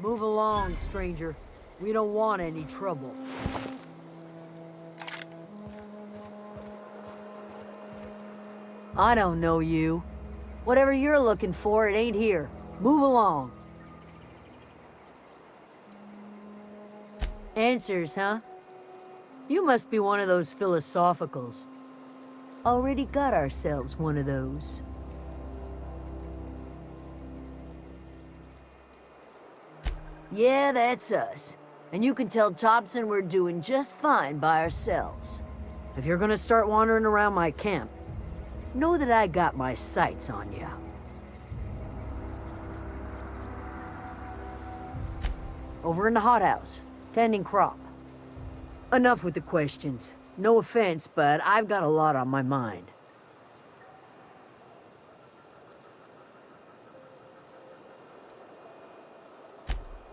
Move along, stranger. We don't want any trouble. I don't know you. Whatever you're looking for, it ain't here. Move along. Answers, huh? You must be one of those philosophicals. Already got ourselves one of those. Yeah, that's us. And you can tell Thompson we're doing just fine by ourselves. If you're gonna start wandering around my camp, know that I got my sights on you. Over in the hothouse, tending crop. Enough with the questions. No offense, but I've got a lot on my mind.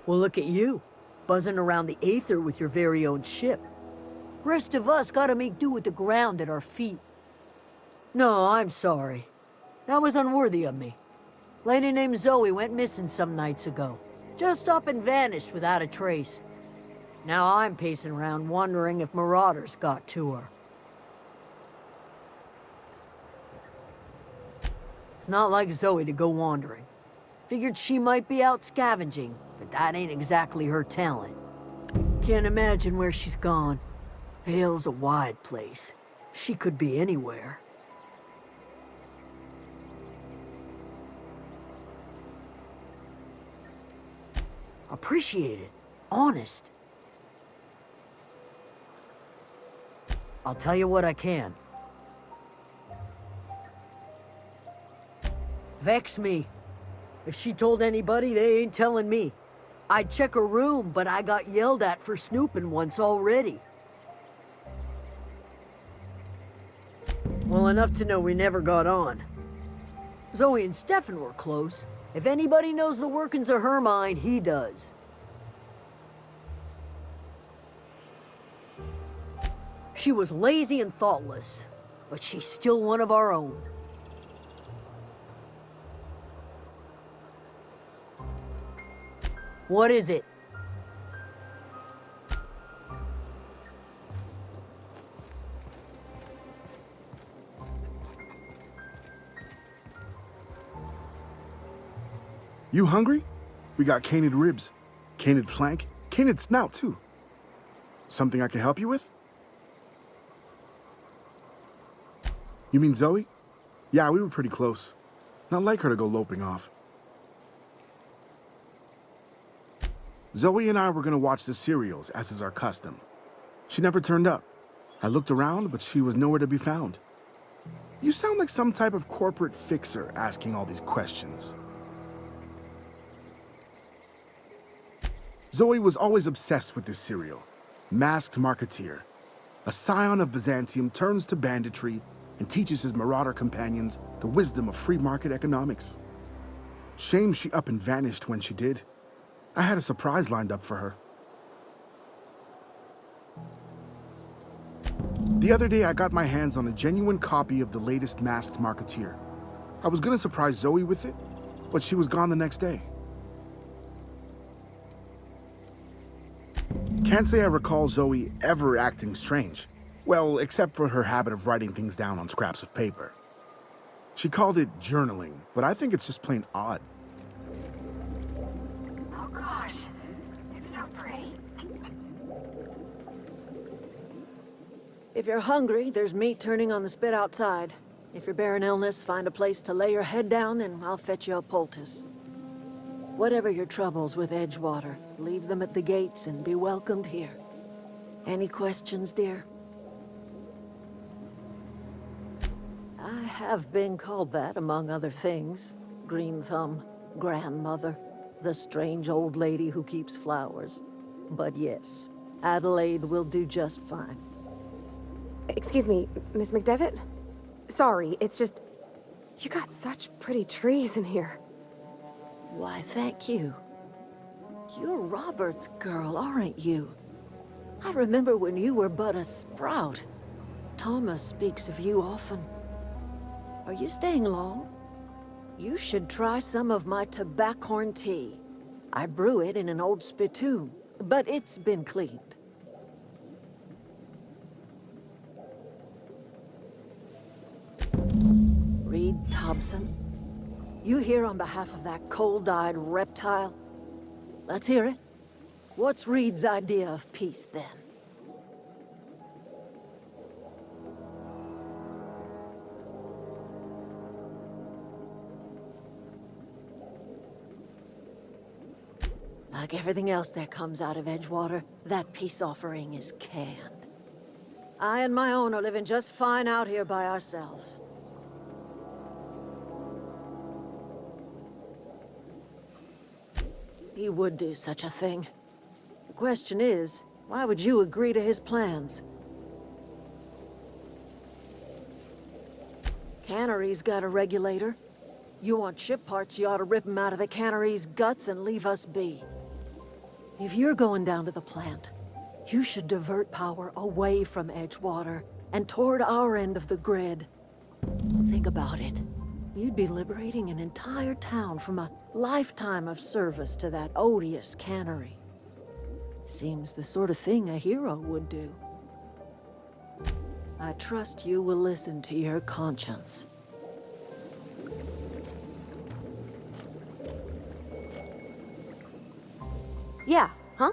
Well, look at you, buzzing around the aether with your very own ship. Rest of us gotta make do with the ground at our feet. No, I'm sorry. That was unworthy of me. Lady named Zoe went missing some nights ago. Just up and vanished without a trace. Now I'm pacing around wondering if marauders got to her. It's not like Zoe to go wandering. Figured she might be out scavenging, but that ain't exactly her talent. Can't imagine where she's gone. Vale's a wide place. She could be anywhere. Appreciate it. Honest. I'll tell you what I can. Vex me. If she told anybody, they ain't telling me. I'd check her room, but I got yelled at for snooping once already. Well, enough to know we never got on. Zoe and Stefan were close. If anybody knows the workings of her mind, he does. She was lazy and thoughtless, but she's still one of our own. What is it? You hungry? We got canid ribs, canid flank, canid snout too. Something I can help you with? You mean Zoe? Yeah, we were pretty close. Not like her to go loping off. Zoe and I were gonna watch the serials, as is our custom. She never turned up. I looked around, but she was nowhere to be found. You sound like some type of corporate fixer asking all these questions. Zoe was always obsessed with this serial. Masked Marketeer. A scion of Byzantium turns to banditry and teaches his marauder companions the wisdom of free market economics. Shame she up and vanished when she did. I had a surprise lined up for her. The other day I got my hands on a genuine copy of the latest Masked Marketeer. I was gonna surprise Zoe with it, but she was gone the next day. Can't say I recall Zoe ever acting strange. Well, except for her habit of writing things down on scraps of paper. She called it journaling, but I think it's just plain odd. Oh gosh, it's so pretty. If you're hungry, there's meat turning on the spit outside. If you're bearing illness, find a place to lay your head down and I'll fetch you a poultice. Whatever your troubles with Edgewater, leave them at the gates and be welcomed here. Any questions, dear? I have been called that, among other things. Green Thumb, grandmother, the strange old lady who keeps flowers. But yes, Adelaide will do just fine. Excuse me, Miss McDevitt? Sorry, it's just... You got such pretty trees in here. Why, thank you. You're Robert's girl, aren't you? I remember when you were but a sprout. Thomas speaks of you often. Are you staying long? You should try some of my tobaccorn tea. I brew it in an old spittoon, but it's been cleaned. Reed Thompson, you here on behalf of that cold-eyed reptile? Let's hear it. What's Reed's idea of peace, then? Like everything else that comes out of Edgewater, that peace offering is canned. I and my own are living just fine out here by ourselves. He would do such a thing. The question is, why would you agree to his plans? Cannery's got a regulator. You want ship parts, you ought to rip him out of the cannery's guts and leave us be. If you're going down to the plant, you should divert power away from Edgewater and toward our end of the grid. Think about it. You'd be liberating an entire town from a lifetime of service to that odious cannery. Seems the sort of thing a hero would do. I trust you will listen to your conscience. Yeah, huh?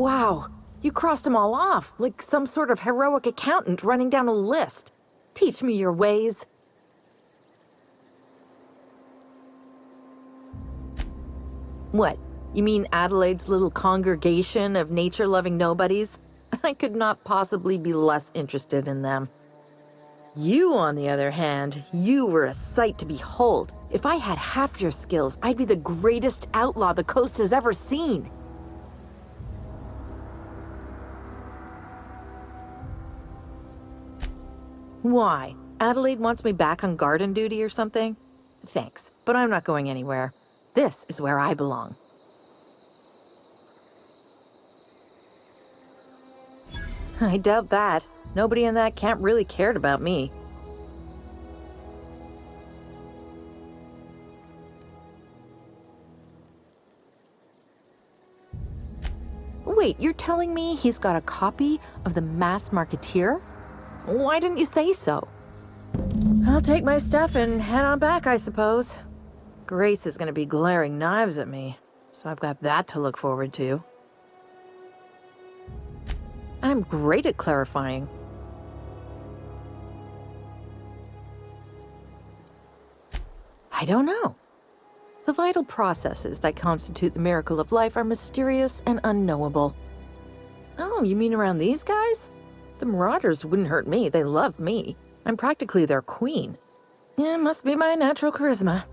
Wow, you crossed them all off, like some sort of heroic accountant running down a list. Teach me your ways. What? You mean Adelaide's little congregation of nature-loving nobodies? I could not possibly be less interested in them. You, on the other hand, you were a sight to behold. If I had half your skills, I'd be the greatest outlaw the coast has ever seen. Why? Adelaide wants me back on garden duty or something? Thanks, but I'm not going anywhere. This is where I belong. I doubt that. Nobody in that camp really cared about me. Wait, you're telling me he's got a copy of the Masked Marketeer? Why didn't you say so? I'll take my stuff and head on back, I suppose. Grace is gonna be glaring knives at me, so I've got that to look forward to. I'm great at clarifying. I don't know. The vital processes that constitute the miracle of life are mysterious and unknowable. Oh, you mean around these guys? The Marauders wouldn't hurt me. They love me. I'm practically their queen. Yeah, must be my natural charisma.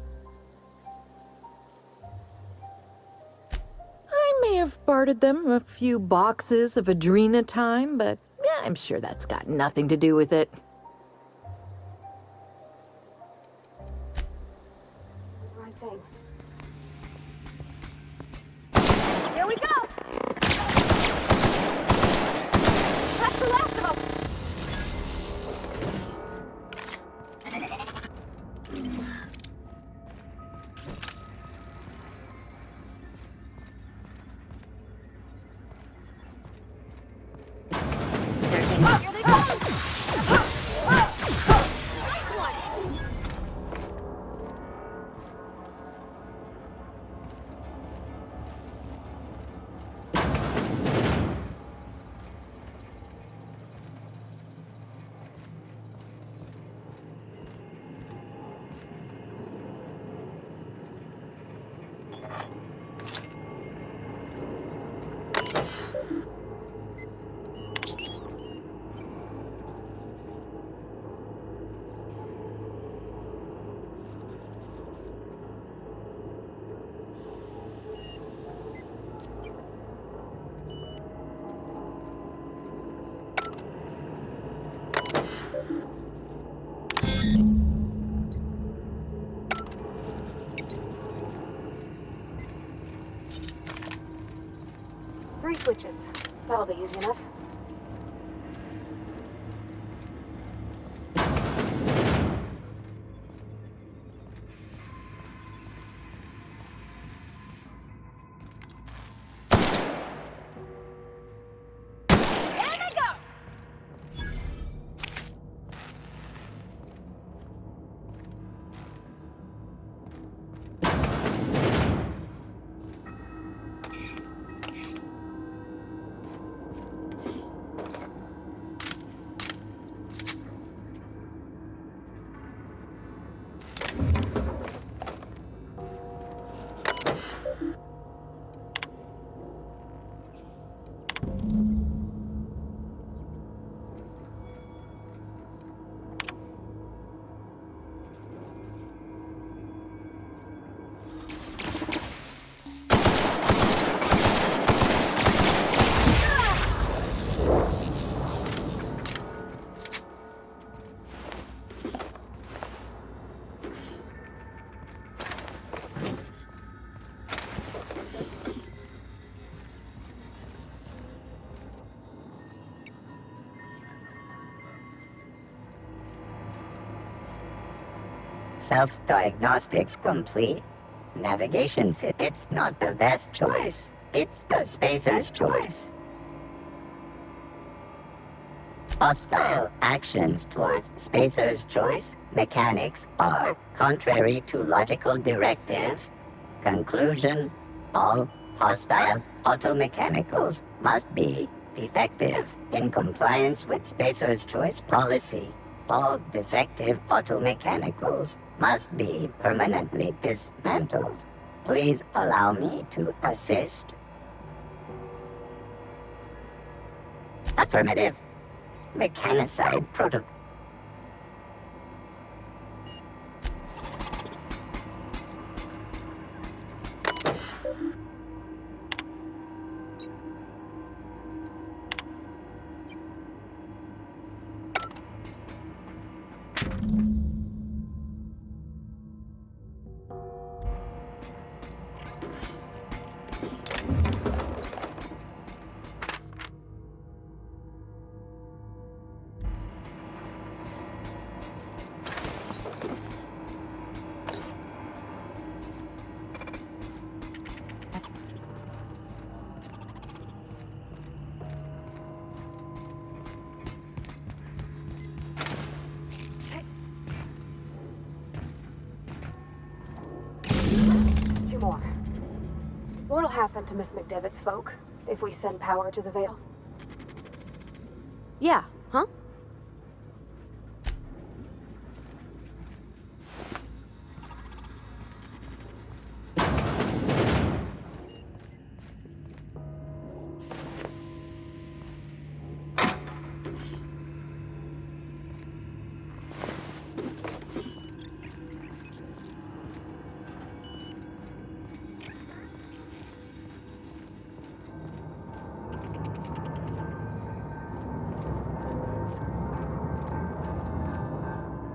I may have bartered them a few boxes of Adrena time, but yeah, I'm sure that's got nothing to do with it. Right thing. Here we go! That's the last of them! Here they come! Nice one! Three switches. That'll be easy enough. Self-diagnostics complete. Navigation said it's not the best choice. It's the spacer's choice. Hostile actions towards spacer's choice mechanics are contrary to logical directive. Conclusion: all hostile Automechanicals must be defective in compliance with Spacer's Choice policy. All defective automechanicals must be permanently dismantled. Please allow me to assist. Affirmative. Mechanicide protocol. Two more. What'll happen to Miss McDevitt's folk if we send power to the Veil? Yeah, huh?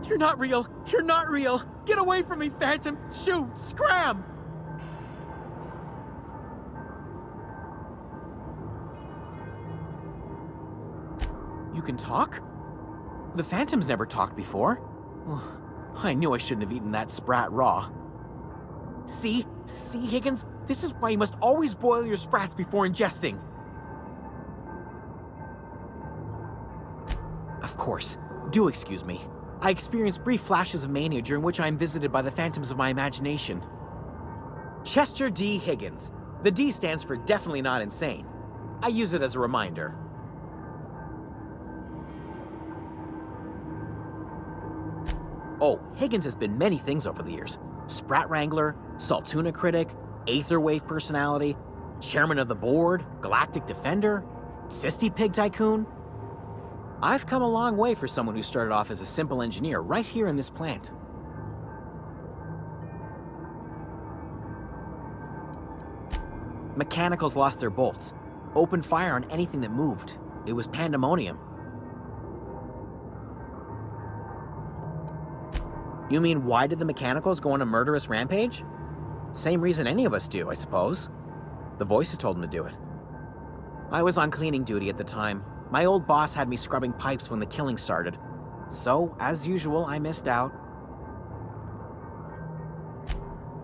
You're not real! You're not real! Get away from me, Phantom! Shoot! Scram! You can talk? The Phantom's never talked before. I knew I shouldn't have eaten that sprat raw. See? See, Higgins? This is why you must always boil your sprats before ingesting. Of course. Do excuse me. I experience brief flashes of mania during which I am visited by the phantoms of my imagination. Chester D. Higgins. The D stands for definitely not insane. I use it as a reminder. Oh, Higgins has been many things over the years. Sprat Wrangler, Saltuna Critic, Aetherwave Personality, Chairman of the Board, Galactic Defender, Sisty Pig Tycoon. I've come a long way for someone who started off as a simple engineer right here in this plant. Mechanicals lost their bolts. Opened fire on anything that moved. It was pandemonium. You mean, why did the Mechanicals go on a murderous rampage? Same reason any of us do, I suppose. The voices told them to do it. I was on cleaning duty at the time. My old boss had me scrubbing pipes when the killing started. So, as usual, I missed out.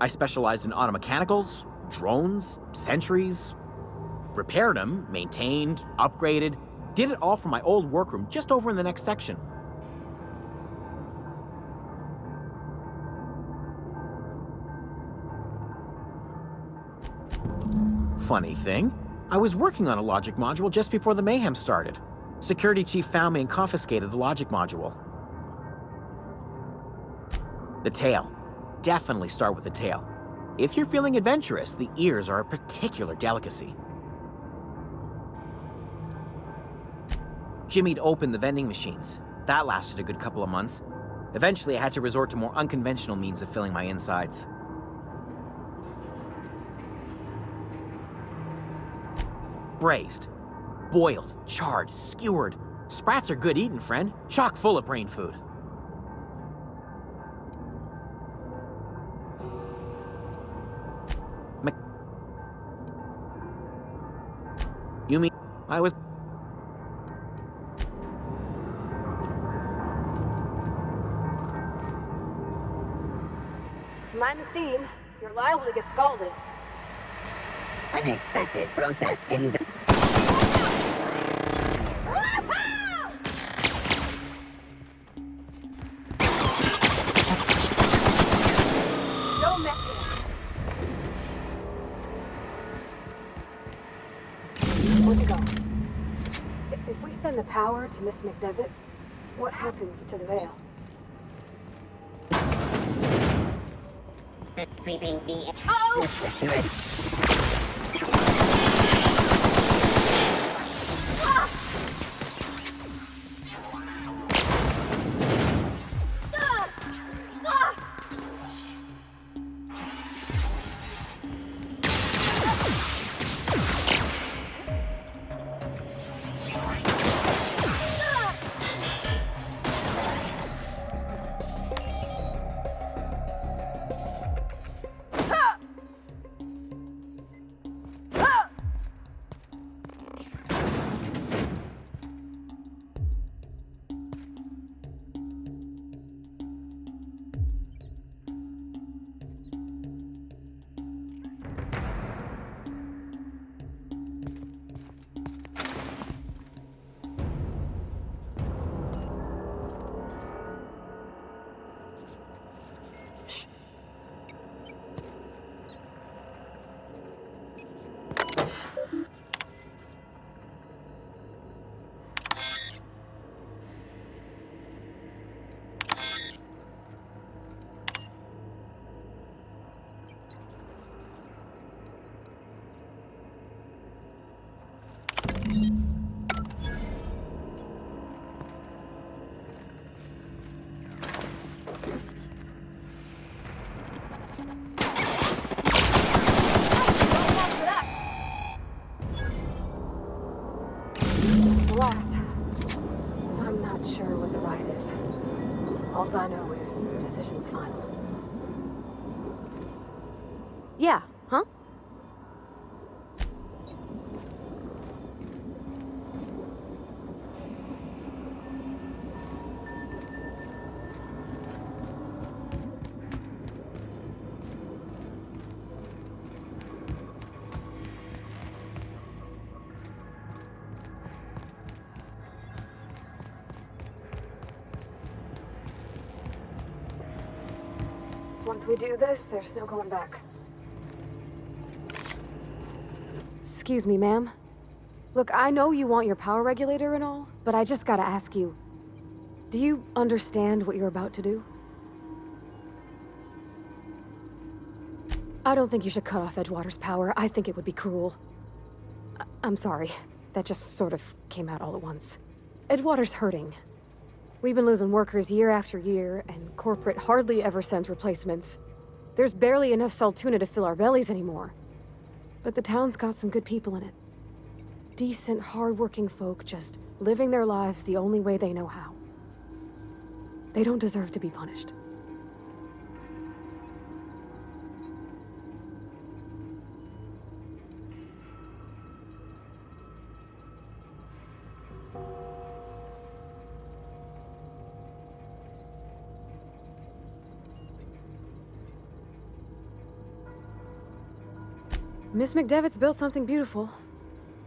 I specialized in automechanicals, drones, sentries. Repaired them, maintained, upgraded. Did it all from my old workroom just over in the next section. Funny thing, I was working on a logic module just before the mayhem started. Security chief found me and confiscated the logic module. The tail. Definitely start with the tail. If you're feeling adventurous, the ears are a particular delicacy. Jimmy'd opened the vending machines. That lasted a good couple of months. Eventually, I had to resort to more unconventional means of filling my insides. Braised, boiled, charred, skewered. Sprats are good eating, friend. Chock full of brain food. You mean I was... Mind the steam. You're liable to get scalded. Unexpected process in the... Don't mess with it. Where'd you go? If we send the power to Miss McDevitt, what happens to the veil? Sweeping the... Last. I'm not sure what the ride is. All I know is the decision's final. Yeah, huh? Once we do this, there's no going back. Excuse me, ma'am. Look, I know you want your power regulator and all, but I just gotta ask you, do you understand what you're about to do? I don't think you should cut off Edgewater's power. I think it would be cruel. I'm sorry. That just sort of came out all at once. Edgewater's hurting. We've been losing workers year after year, and corporate hardly ever sends replacements. There's barely enough Saltuna to fill our bellies anymore. But the town's got some good people in it. Decent, hard-working folk just living their lives the only way they know how. They don't deserve to be punished. Miss McDevitt's built something beautiful.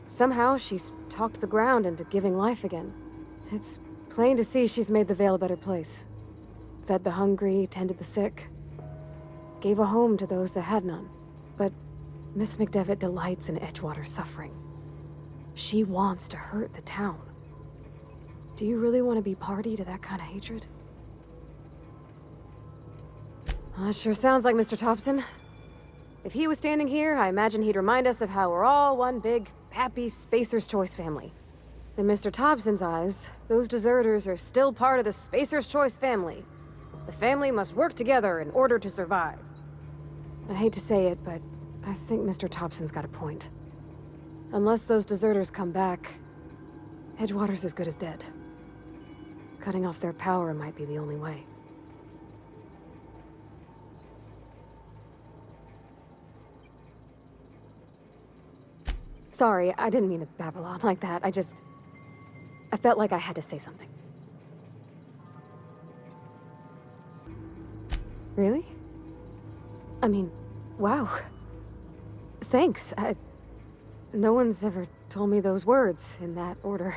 Somehow, she's talked the ground into giving life again. It's plain to see she's made the Vale a better place. Fed the hungry, tended the sick. Gave a home to those that had none. But Miss McDevitt delights in Edgewater's suffering. She wants to hurt the town. Do you really want to be party to that kind of hatred? That sure sounds like Mr. Thompson. If he was standing here, I imagine he'd remind us of how we're all one big, happy Spacer's Choice family. In Mr. Thompson's eyes, those deserters are still part of the Spacer's Choice family. The family must work together in order to survive. I hate to say it, but I think Mr. Thompson's got a point. Unless those deserters come back, Edgewater's as good as dead. Cutting off their power might be the only way. Sorry, I didn't mean to babble on like that. I felt like I had to say something. Really? I mean, wow. Thanks. No one's ever told me those words in that order.